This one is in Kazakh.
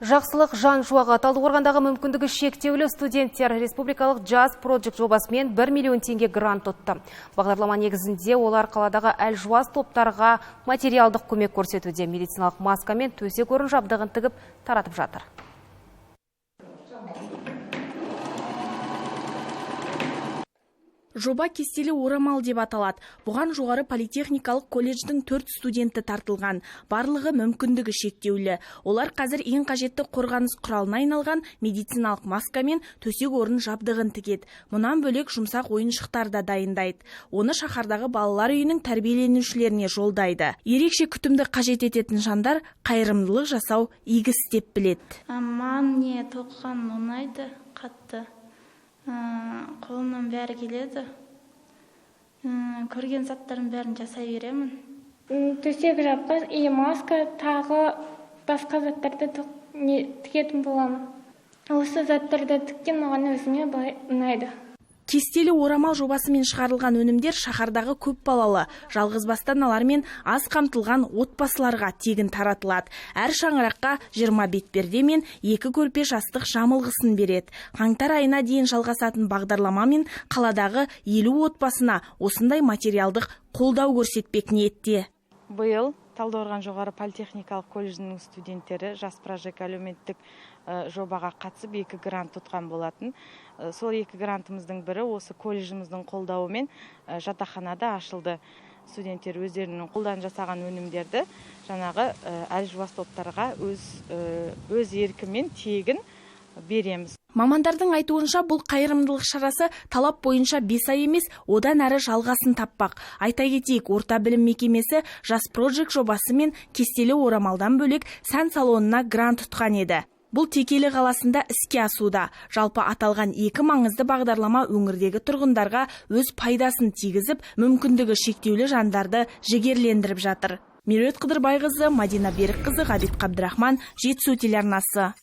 Жақсылық жан жуаға Талдықорғандағы мүмкіндігі шектеулі студенттер республикалық Jazz Project жобасымен 1 миллион теңге грант ұтты. Бағдарлама негізінде олар қаладағы әлжуаз топтарға материалдық көмек көрсетуде. Медициналық маска мен төсек орын жабдығын тігіп таратып жатыр. Жоба кестелі орамал деп аталады. Бұған жоғары политехникалық колледждің 4 студенті тартылған. Барлығы мүмкіндігі шектеулі. Олар қазір ең қажетті қорғаныс құралына айналған медициналық маска мен төсек орын жабдығын тігеді. Мұнан бөлек жұмсақ ойыншықтар да дайындайды. Оны шаһардағы балалар үйінің тәрбиеленушілеріне жолдайды. Ерекше күтімді қажет ететін жандар қайырымдылық жасау игі істеп біледі. Маған тоқыған ұнайды қатты. Қолымнан бәрі келеді. Көрген заттарын бәрін жасай беремін. Төсек жабдық, маска, тағы басқа заттарды тігетін боламын. Осы заттарды тіккен маған өзіме ұнайды. Кестелі орамал жобасымен шығарылған өнімдер шаһардағы көп балалы, жалғызбасты аналар мен аз қамтылған отбасыларға тегін таратылады. Әр шаңыраққа 20 бетперде мен 2 көрпе жастық жамылғысын береді. Қаңтар айына дейін жалғасатын бағдарламамен қаладағы 50 отбасына осындай материалдық қолдау көрсетпек ниетте. Биыл Талдықорған жоғары политехникалық колледжінің студенттері Jazz Project әлеуметтік жобаға қатысып 2 грант ұтқан болатын. Сол 2 грантымыздың бірі осы колледжіміздің қолдауымен жатақханада ашылды. Студенттер өздерінің қолдан жасаған өнімдерді жаңағы әлжуаз топтарға өз еркімен тегін береміз. Мамандардың айтуынша бұл қайырымдылық шарасы талап бойынша 5 ай емес, одан әрі жалғасын таппақ. Айта кетейік, орта білім мекемесі Jazz Project жобасы мен кестелі орамалдан бөлек сән салонына грант ұтқан еді. Бұл Текелі қаласында іске асуда. Жалпы аталған 2 маңызды бағдарлама өңірдегі тұрғындарға өз пайдасын тигізіп, мүмкіндігі шектеулі жандарды жігерлендіріп жатыр. Меруерт Қыдырбайқызы, Мадина Берікқызы, Ғабит Қабдырахман, Жетісу телеарнасы.